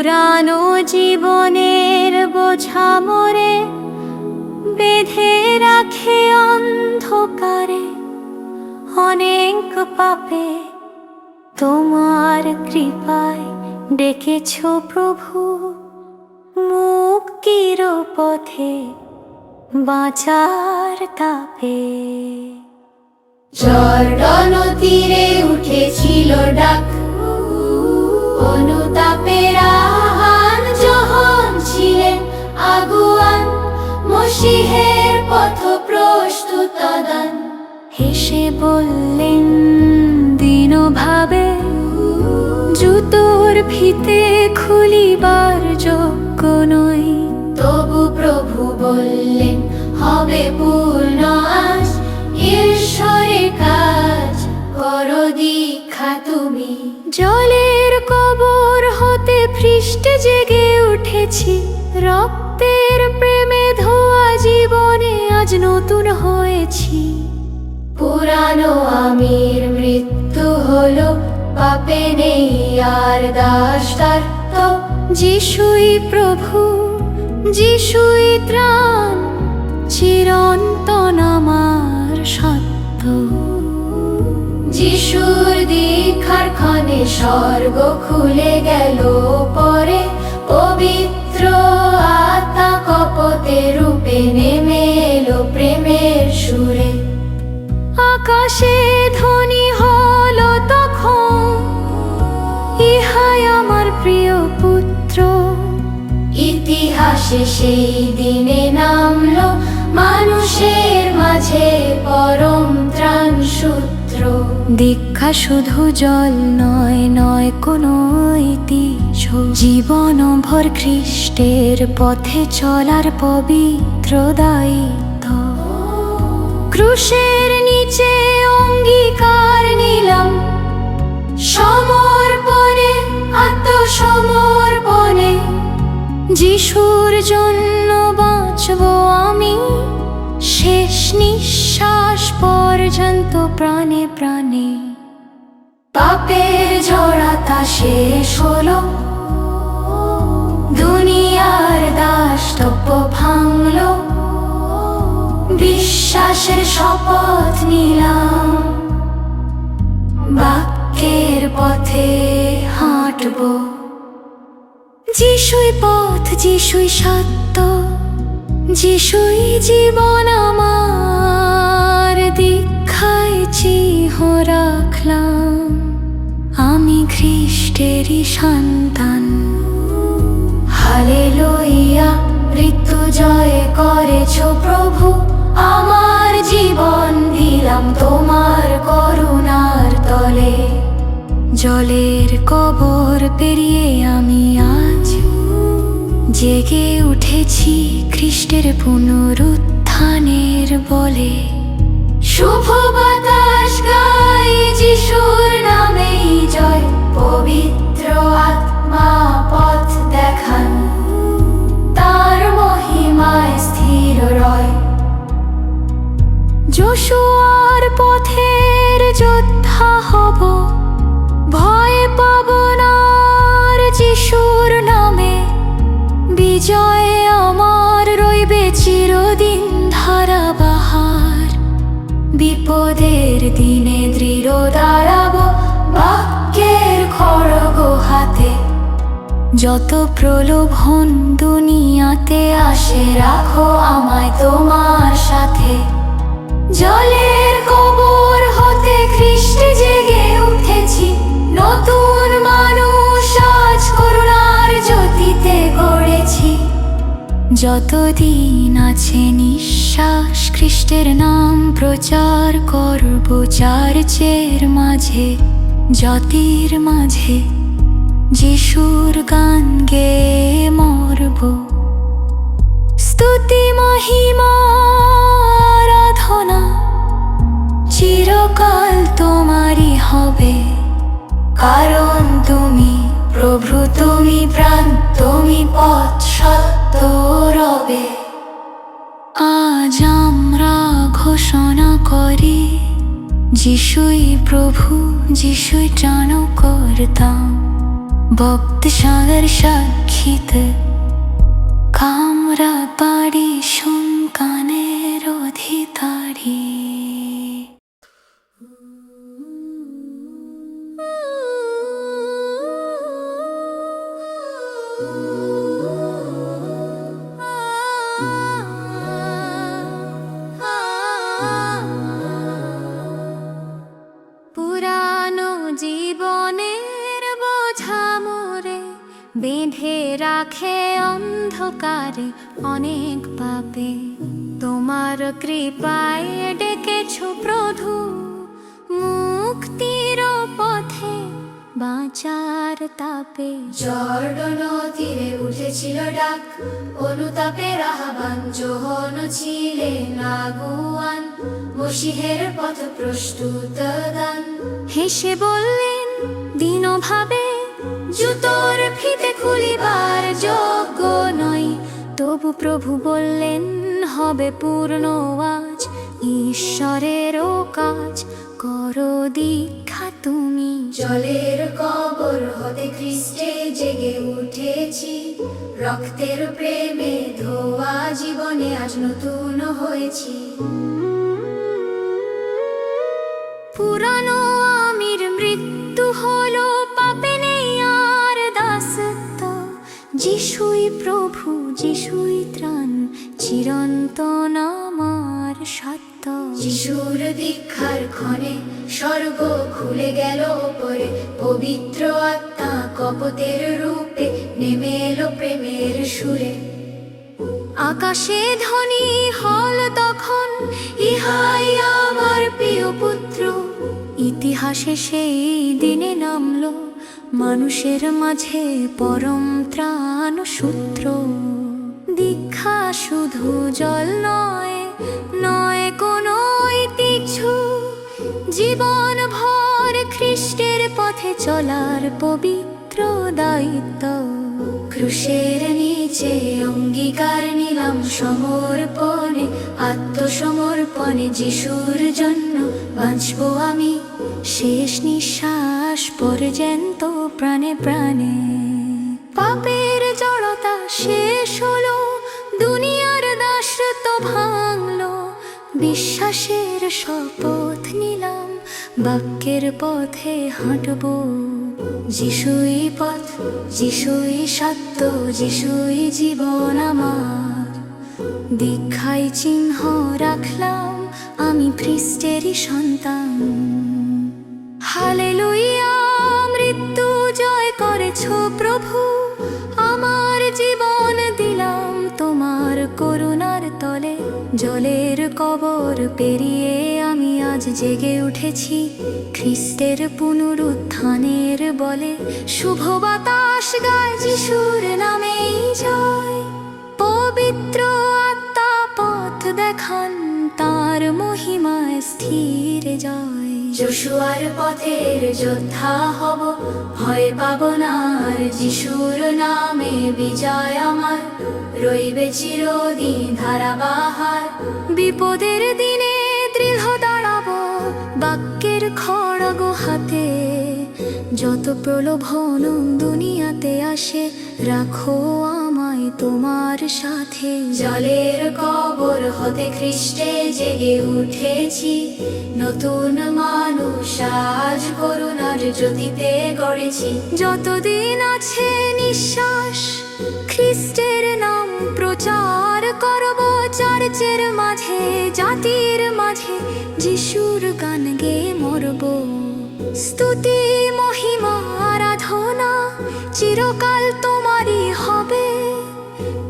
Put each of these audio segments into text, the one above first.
পুরানো জীবনের বোঝা মোরে বেঁধে রাখে অন্ধকারে, অনেক পাপে তোমার কৃপায় ডেকেছ প্রভু, মুক্তির পথে বাঁচার তাপে। জর্দন তীরে উঠেছিল ডাক, অনুতাপের আহ্বান, যখন ছিলেন আগুয়ান মসিহের পথ প্রস্তুত দান। হেসে বললেন দীনভাবে, জুতোর ফিতে খুলিবার যোগ্য নই। তবু প্রভু বললেন হবে পূর্ণ আজ, ঈশ্বরের কাজ করো দীক্ষা তুমি। জলের কবর হতে পৃষ্ঠে জেগে উঠেছি, রক্তের প্রেমে ধোয়া জীবনে আজ নতুন হয়েছি। পুরানো আমির মৃত্যু হলো, পাপে নেই আর দাস তার তো। যিশুই প্রভু, যিশুই ত্রাণ, চিরন্তন আমার সত্য। যিশুর দীক্ষার ক্ষণে স্বর্গ খুলে গেল পরে, পবিত্র আত্মা কপতে রূপে নেমে এলো প্রেমের সুরে। আকাশে ধ্বনি হলো তখন, ইহাই আমার প্রিয় পুত্র। ইতিহাসে সেই দিনে নামলো মানুষের মাঝে পরম ত্রাণ সূত্র। দীক্ষা শুধু জল নয়, নয় কোনো ঐতিহ্য, জীবন ভর খ্রিস্টের পথে চলার পবিত্র দায়িত্ব। ক্রুশের নিচে অঙ্গীকার নিলাম, সমর্পণে আত্মসমর্পণে। যিশুর জন্য বাঁচব আমি, শেষ নিঃশ্বাস পর্যন্ত প্রাণে প্রাণে। পাপের জড়তা শেষ হলো, দুনিয়ার দাসত্ব ভাঙলো। বিশ্বাসের শপথ নিলাম, বাক্যের পথে হাঁটব। যিশুই পথ, যিশুই সত্য, যিশুই জীবন আমার। দীক্ষায় চিহ্ন রাখলাম, আমি খ্রিস্টেরই সন্তান। হালেলুয়া, মৃত্যু জয় করেছ প্রভু, আমার জীবন দিলাম তোমার করুণার তলে। জলের কবর পেরিয়ে আমি আজ জেগে উঠেছি খ্রিস্টের পুনরুত্থানের বলে। শুভ বাতাস গাই যিশুর নামেই জয়, পবিত্র আত্মা পথ দেখান, তার মহিমায় স্থির রয়। যোশুয়ার পথের যোদ্ধা হব, ভয় পাব না আর যিশুর নামে। বিজয়ে আমার রইবে চিরদিন ধারাবাহার, বিপদের দিনে দৃঢ় দাঁড়াবো বাক্যের খড়গ হাতে। যত প্রলোভন দুনিয়াতে আসে, রাখো আমায় তোমার সাথে। জলের কবর হতে খ্রিস্টে জেগে উঠেছি, নতুন মানুষ আজ করুণার জ্যোতিতে গড়েছি। যতদিন আছে নিঃশ্বাস, খ্রিস্টের নাম প্রচার করব চার্চের মাঝে, জাতির মাঝে। যিশুর গান গেয়ে মরব, স্তুতি মহিমা আরাধনা চিরকাল তোমারই হবে। কারণ তুমি প্রভু, তুমি প্রাণ, তুমি পথ সত্য রবে। আজ আমরা ঘোষণা করি, যিশুই প্রভু, যিশুই ত্রাণকর্তা। ভক্তি সাগর সাক্ষীতে কামরা বাড়ি শুন কানের অধিতারি। পুরানো জীবনের বোঝা মোরে বেঁধে রাখে অন্ধকারে অনেক পাপে। তোমার কৃপায় ডেকেছ প্রভু, মুক্তির পথে বাঁচার তাপে। জর্ডন তীরে উঠেছিল ডাক, অনুতাপের আহ্বান, যোহন ছিলেন আগুয়ান, মসিহের পথ প্রস্তুত দান। হেসে বললেন দীনভাবে, জুতোর ফিতে খুলিবার যোগ্য নয়। তবু প্রভু বললেন হবে পূর্ণ আজ ঈশ্বরেরও কাজ, করো দীক্ষা তুমি। জলের কবর হতে খ্রিস্টে জেগে উঠেছি, রক্তের প্রেমে ধোয়া জীবনে আজ নতুন হয়েছি। পুরানো আমির মৃত্যু হলো, পাপে নেই আর দাসত্ব। যিশুই প্রভু, যিশুই ত্রাণ, চিরন্তন আমার সত্য। যিশুর দীক্ষার ক্ষণে স্বর্গ খুলে গেল ওপরে, পবিত্র আত্মা কপতের রূপে নেমে এলো প্রেমের সুরে। আকাশে ধ্বনি হল তখন, ইহাই আমার প্রিয় পুত্র। ইতিহাসে সেই দিনে নামলো মানুষের মাঝে পরম ত্রাণ সূত্র। দীক্ষা শুধু জল নয়, নয় কোনো কিছু, জীবন ভর খ্রিস্টের পথে চলার পবিত্র দায়িত্ব। ক্রুশের নিচে অঙ্গীকার নিলাম সমর্পণে, আত্মসমর্পণে যিশুর জন্য বাঁচবো আমি শেষ নিঃশ্বাস পর্যন্ত প্রাণে প্রাণে। পাপের জড়তা শেষ হলো, দুনিয়ার দাসত্ব ভাঙলো। বিশ্বাসের শপথ নিলাম, বাক্যের পথে হাঁটবো। যিশুই পথ, যিশুই সত্য, যিশুই জীবন আমার। দীক্ষায় চিহ্ন রাখলাম আমি খ্রিস্টেরই সন্তান। হালেলুয়া, মৃত্যু জয় করেছ প্রভু, আমার জীবন দিলাম তোমার করুণার তলে। জলের কবর পেরিয়ে আমি আজ জেগে উঠেছি খ্রিস্টের পুনরুত্থানের বলে। শুভ বাতাস গায় যিশুর নামেই জয়, পবিত্র আত্মা পথ দেখান, তার মহিমায় স্থির জয়। যোশুয়ার পথের যোদ্ধা হব, ভয় পাব না আর, যিশুর নামে বিজয় আমার রইবে চিরদিন ধারাবাহার। বিপদের দিনে দৃঢ় দাঁড়াবো বাক্যের খড়গ হাতে। যত প্রলোভন দুনিয়াতে আসে, রাখো আমায় তোমার সাথে। জলের কবর হতে খ্রিস্টে জেগে উঠেছি, নতুন মানুষ আজ করুণার জ্যোতিতে গড়েছি। যতদিন আছে নিঃশ্বাস খ্রিস্টের নাম প্রচার করব, চার্চের মাঝে জাতির মাঝে যিশুর গান গেয়ে মরব। স্তুতি মহিমা আরাধনা চিরকাল তোমারই হবে,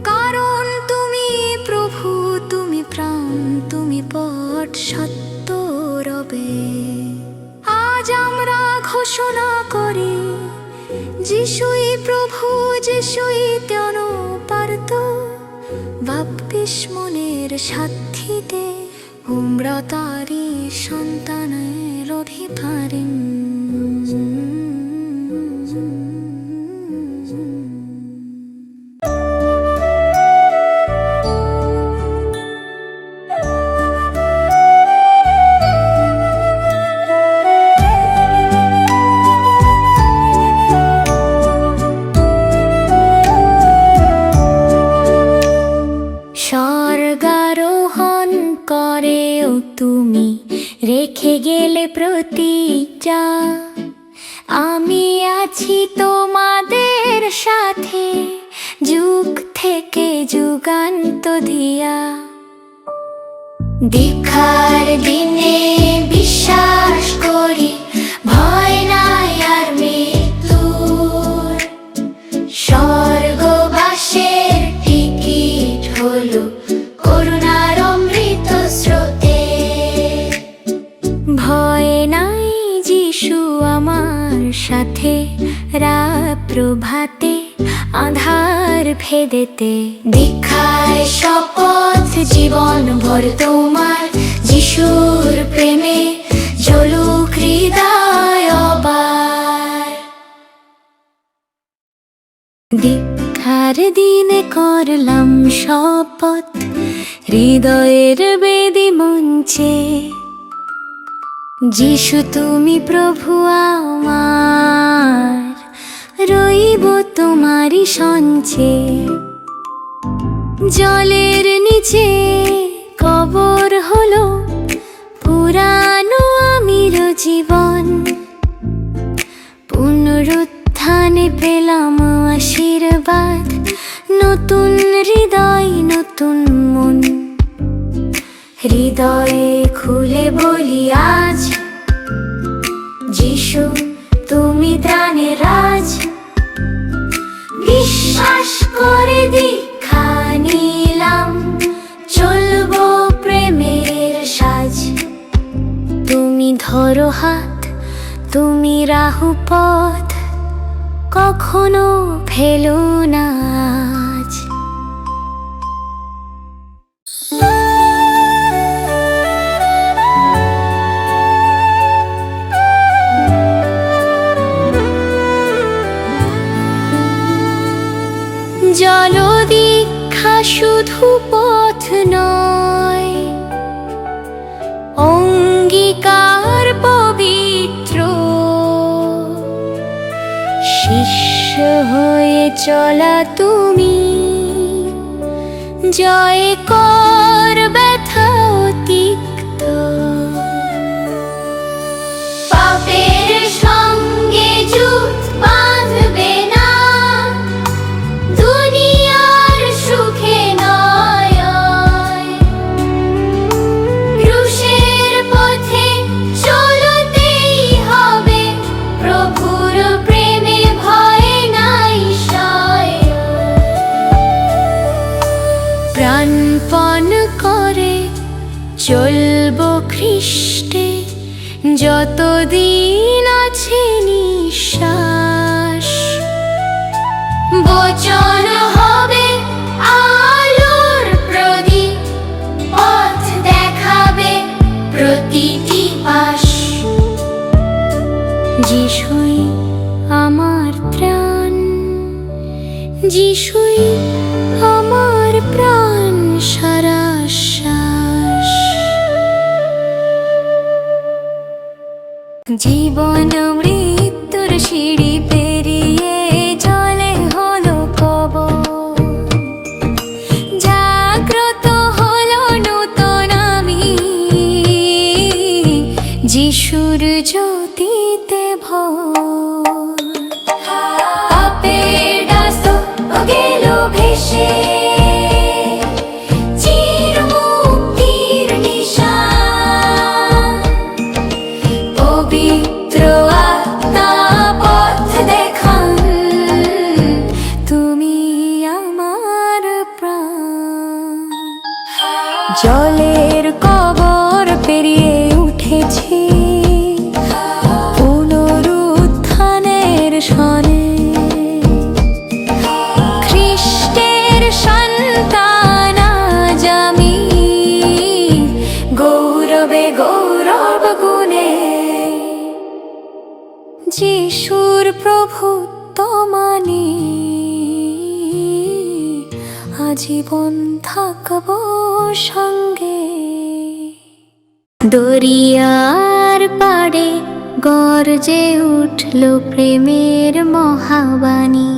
কারণ তুমি প্রভু, তুমি প্রাণ, তুমি পথ সত্য রবে। আজ আমরা ঘোষণা করি যিশুই প্রভু, যিশুই তেন পারত। বাপ্তিস্মনের সাথীতে উমরা তারি সন্তানের অধিকারী। সাথে যুগ থেকে যুগান্ত দিয়া। দীক্ষার দিনে বিশ্বাস করি ভয় নাই আর মৃত্যুর। স্বর্গবাসের টিকিট হলো করুণার অমৃত স্রোতে। ভয় নাই যিশু আমার সাথে, রাত প্রভাতে আধার ভেদেতে। দীক্ষায় শপথ জীবন ভর তোমার, যিশুর প্রেমে জ্বলুক হৃদয় আবার। দীক্ষার দিনে করলাম শপথ, হৃদয়ের বেদি মঞ্চে। যিশু তুমি প্রভু আমার, রইব তোমারই সঞ্চে। জলের নিচে কবর হলো পুরানো আমির জীবন। পুনরুত্থানে পেলাম আশীর্বাদ, নতুন হৃদয় নতুন মন। হৃদয়ে খুলে বলি আজ, যিশু তুমি ত্রাণের রাজ। বিশ্বাস করে দীক্ষা নিলাম, চলবো প্রেমের সাজ। তুমি ধরো হাত, তুমি রাহু পথ, কখনো ফেলো না আজ। জলদীক্ষা শুধু পথ নয়, অঙ্গীকার পবিত্র। শিষ্য হয়ে চলা তুমি, জয় কর ব্যথা তিক্ত। পাপের সঙ্গে জুট বাঁধবে না, দুনিয়ার সুখে নয়। ক্রুশের পথে চলতেই হবে, প্রভুর প্রেমে ভয় নাই সয়। প্রাণপণ করে চলবো খ্রিস্টে, যতদিন আছে নিঃশ্বাস। বচন হবে আলোর প্রদীপ, পথ দেখাবে প্রতিটি পাশ। যিশুই আমার প্রাণ, যিশুই আমার প্রাণ সারা শ্বাস। জীবন মৃত্যুর সিঁড়ি পেরিয়ে জলে হলো কবর। জাগ্রত হলো নূতন আমি, যিশুর জ্যোতিতে ভোর। পাপের দাস গেল ভেসে, চির মুক্তির নিশান। পবিত্র আত্মা পথ দেখান, তুমি আমার প্রাণ। জলের কবর পেরিয়ে উঠেছি, পুনরুত্থানের সনে। খ্রিস্টের সন্তান আজ আমি, গৌরবে গৌরব গুণে। যিশুর প্রভুত্ব মানি, আজীবন থাকবো সঙ্গে। দরিয়ার পাড়ে গর্জে উঠল প্রেমের মহাবাণী।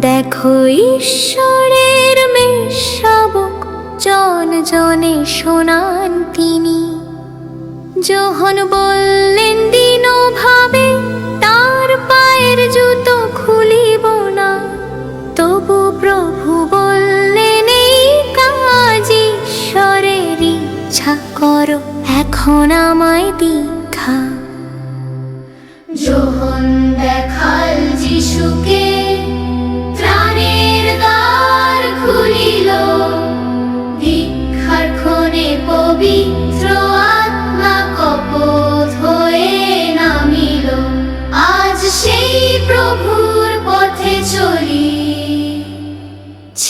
দেখো ঈশ্বরের মেষশাবক, জন জনে শোনান তিনি। যখন বললেন দিন ভাবে, তার পায়ের জুতো খুলিব না।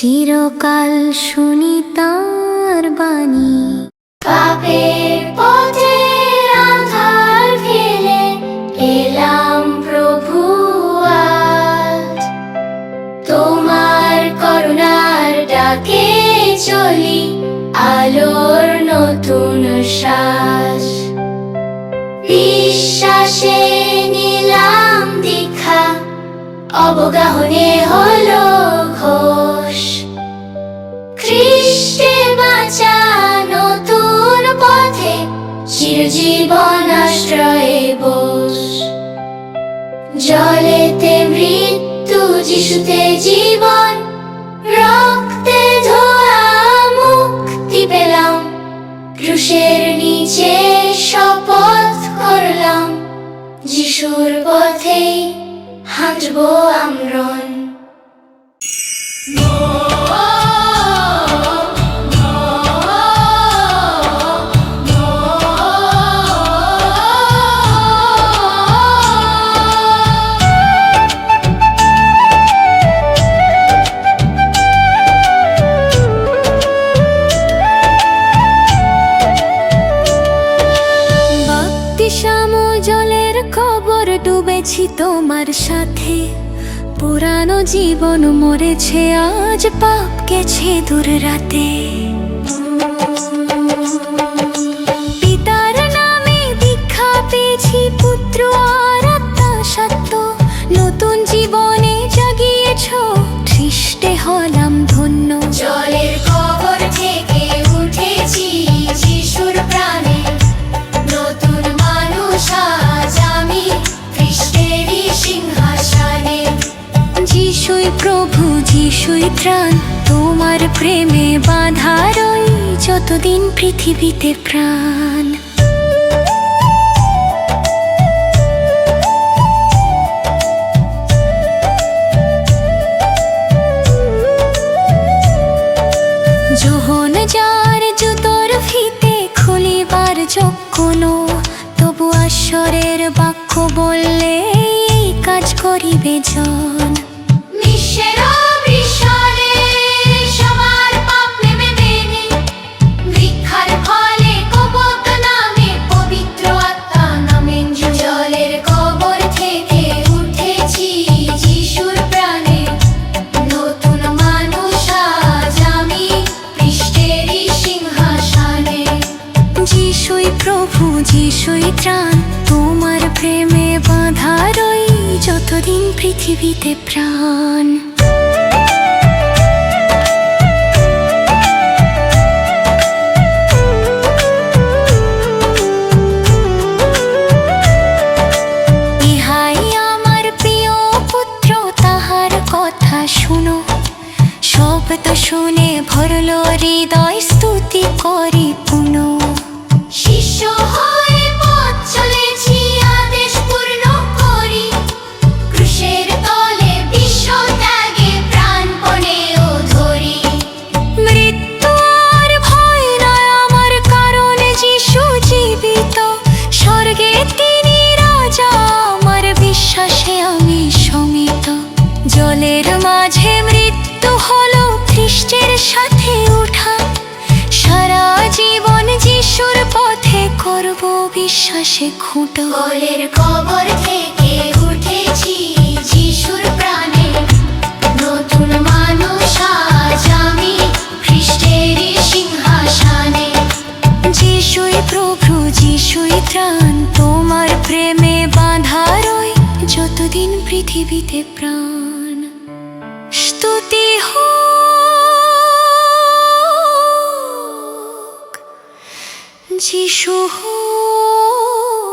চিরকাল শুনি তার বাণী। পাপের পথে আঁধার ফেলে এলাম প্রভু আজ, তোমার করুণার ডাকে চলি আলোর নতুন শ্বাস। বিশ্বাসে নিলাম দীক্ষা, অবগাহনে হলো ঘোষ। খ্রিস্টে বাঁচা নতুন পথে চিরজীবন আশ্রয়ে বোস। জলেতে মৃত্যু, যিশুতে জীবন, রক্তে ধোয়া মুক্তি পেলাম। ক্রুশের নিচে শপথ করলাম, যিশুর পথে হাঁটবো আমরণ। জলের খবর ডুবেছি তোমার সাথে, পুরানো জীবন মরেছে আজ, পাপ গেছে দূর রাতে। পিতার নামে দীক্ষা পেয়েছি, পুত্র আর আত্মা সত্য, নতুন জীবনে জাগিয়েছ, খ্রিস্টে হলাম ধন্য। জলের কবর থেকে উঠেছি যিশুর প্রাণে, নতুন মানুষ আজ আমি খ্রিস্টেরই সিংহাসনে। যিশুই প্রভু, যিশুই ত্রাণ, তোমার প্রেমে বাঁধা রই যতদিন পৃথিবীতে প্রাণ। যোহন যার জুতোর ফিতে খুলিবার যোগ্য, তবু ঈশ্বরের বাক্য বললে এই কাজ করিবে জন। নিঃস্বের বৃষণে সবার পাপ নেমে মেনে, ভিক্ষার ফলে কবত নামে পবিত্র আত্মা নামেন। জলের কবর থেকে উঠেছি যিশুর প্রাণে, নতুন মানুষ আজ আমি খ্রিস্টেরই সিংহাসনে। যিশুই প্রভু, যিশুই ত্রাণ, তোমার প্রেমে বাঁধা রই যতদিন পৃথিবীতে প্রাণ। ইহাই আমার প্রিয় পুত্র, তাহার কথা শুনো। শব্দ শুনে ভরল হৃদয়, স্তুতি করি পুনঃ। শিষ্য হয়ে পথ চলেছি, আদেশ পূর্ণ করি। ক্রুশের তলে বিশ্ব ত্যাগে প্রাণপণেও ধরি। মৃত্যু আর ভয় নয় আমার, কারণ যিশু জীবিত। স্বর্গে তিনি রাজা, আমার বিশ্বাসে আমি শমিত। জলের মাঝে মৃত্যু হলো খ্রিস্টের সাথে উঠা, সারা জীবন যিশুর পথে করব বিশ্বাসে খুঁটো। জলের কবর থেকে উঠেছি যিশুর প্রাণে, নতুন মানুষ আজ আমি খ্রিস্টেরই সিংহাসনে। যিশুই প্রভু, যিশুই ত্রাণ, তোমার প্রেমে বাঁধা রই যতদিন পৃথিবীতে প্রাণ। স্তুতি হোক, যিশু হোক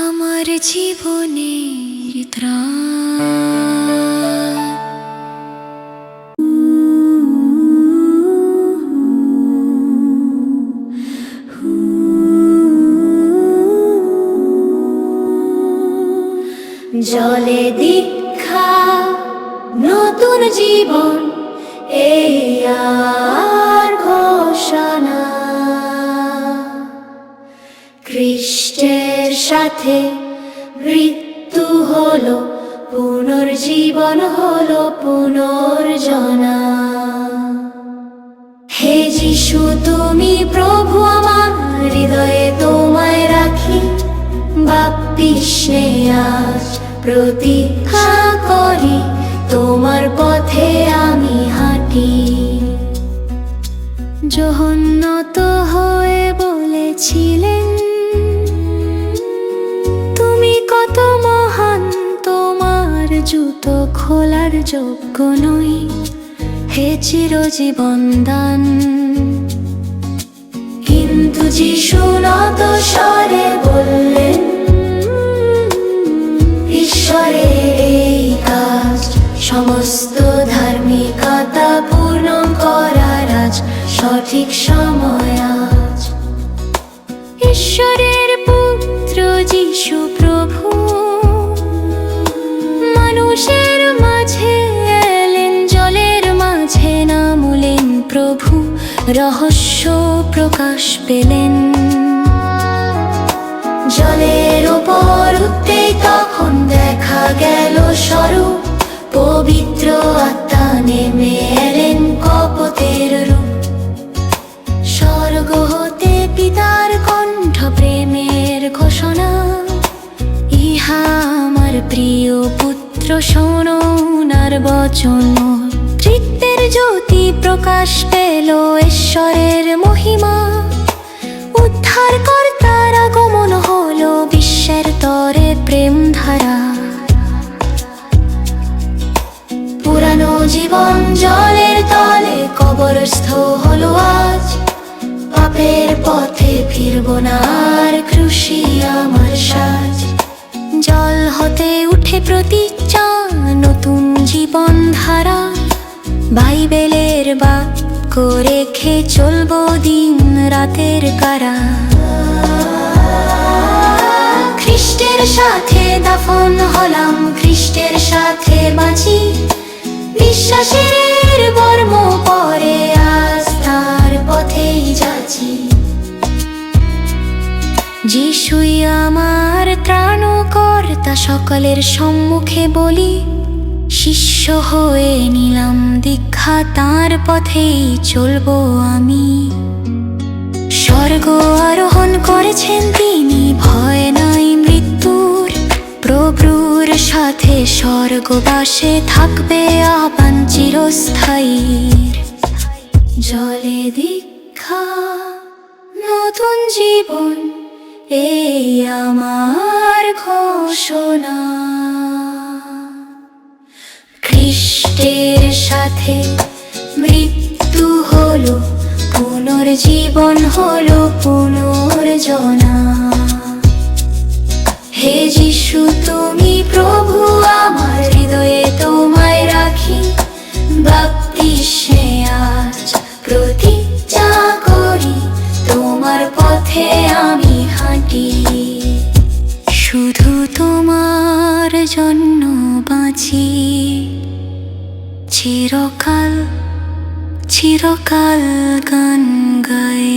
আমার জীবনের ত্রাণ। জলে দীক্ষা, নতুন জীবন, এই আর ঘোষণা। খ্রিস্টের সাথে মৃত্যু হলো পুনর্জীবন হলো পুনর্জনা। হে যিশু তুমি প্রভু, আমার হৃদয়ে তোমায় রাখি, বাপ্তিস্মে আজ প্রতীক্ষা করি, তোমার পথে আমি হাঁটি। জহন্নত হয়ে বলেছিলেন, তুমি কত মহান, তোমার জুতো খোলার যোগ্য নই, হে চিরজীবন দান। কিন্তু যিশু নত স্বরে বললেন, ঈশ্বরের এই কাজ, সমস্ত ধার্মিকতা পূর্ণ করার আজ সঠিক সময় আজ। ঈশ্বরের পুত্র যিশু প্রভু মানুষের মাঝে এলেন, জলের মাঝে নামলেন প্রভু, রহস্য প্রকাশ পেলেন। জলের ওপর উঠতেই তখন দেখা গেল স্বরূপ, পবিত্র আত্মা নেমে এলেন কপতের রূপ। স্বর্গ হতে পিতার কণ্ঠ প্রেমের ঘোষণা, ইহা আমার প্রিয় পুত্র, শোনো উনার বচন। তৃত্বের জ্যোতি প্রকাশ পেল, ঈশ্বরের মহিমা, উদ্ধার কর্তার আগমন হলো, বিশ্বের তরে প্রেম ধারা। পুরানো জীবন জলের তলে কবরস্থ হলো আজ, পাপের পথে ফিরব না আর, ক্রুশি আমার সাজ। জল হতে উঠে প্রতিজ্ঞা, নতুন জীবন ধারা, বাইবেলের বাক্য রেখে চলবো দিন রাতের কারা। খ্রিস্টের সাথে দাফন হলাম, খ্রিস্টের সাথে বাঁচি, বিশ্বাসের বর্ম পরে আজ তার পথেই যাচ্ছি। যিশুই আমার ত্রাণকর্তা, সকলের সম্মুখে বলি, শিষ্য হয়ে নিলাম দীক্ষা, তাঁর পথেই চলবো আমি। স্বর্গ আরোহণ করেছেন তিনি, ভয় নাই মৃত্যুর, প্রভুর সাথে স্বর্গবাসে থাকবে আবান চিরস্থায়ী। জলে দীক্ষা, নতুন জীবন, এই আমার ঘোষণা। খ্রিস্টের সাথে মৃত্যু হলো, পুনর্জীবন হলো পুনর্জনা। হে যিশু তুমি প্রভু, আমার হৃদয়ে তোমায় রাখি, বাপ্তিস্মে আজ প্রতিজ্ঞা করি, তোমার পথে আমি হাঁটি। শুধু তোমার জন্য বাঁচি, চিরকাল চিরকাল গান গাই।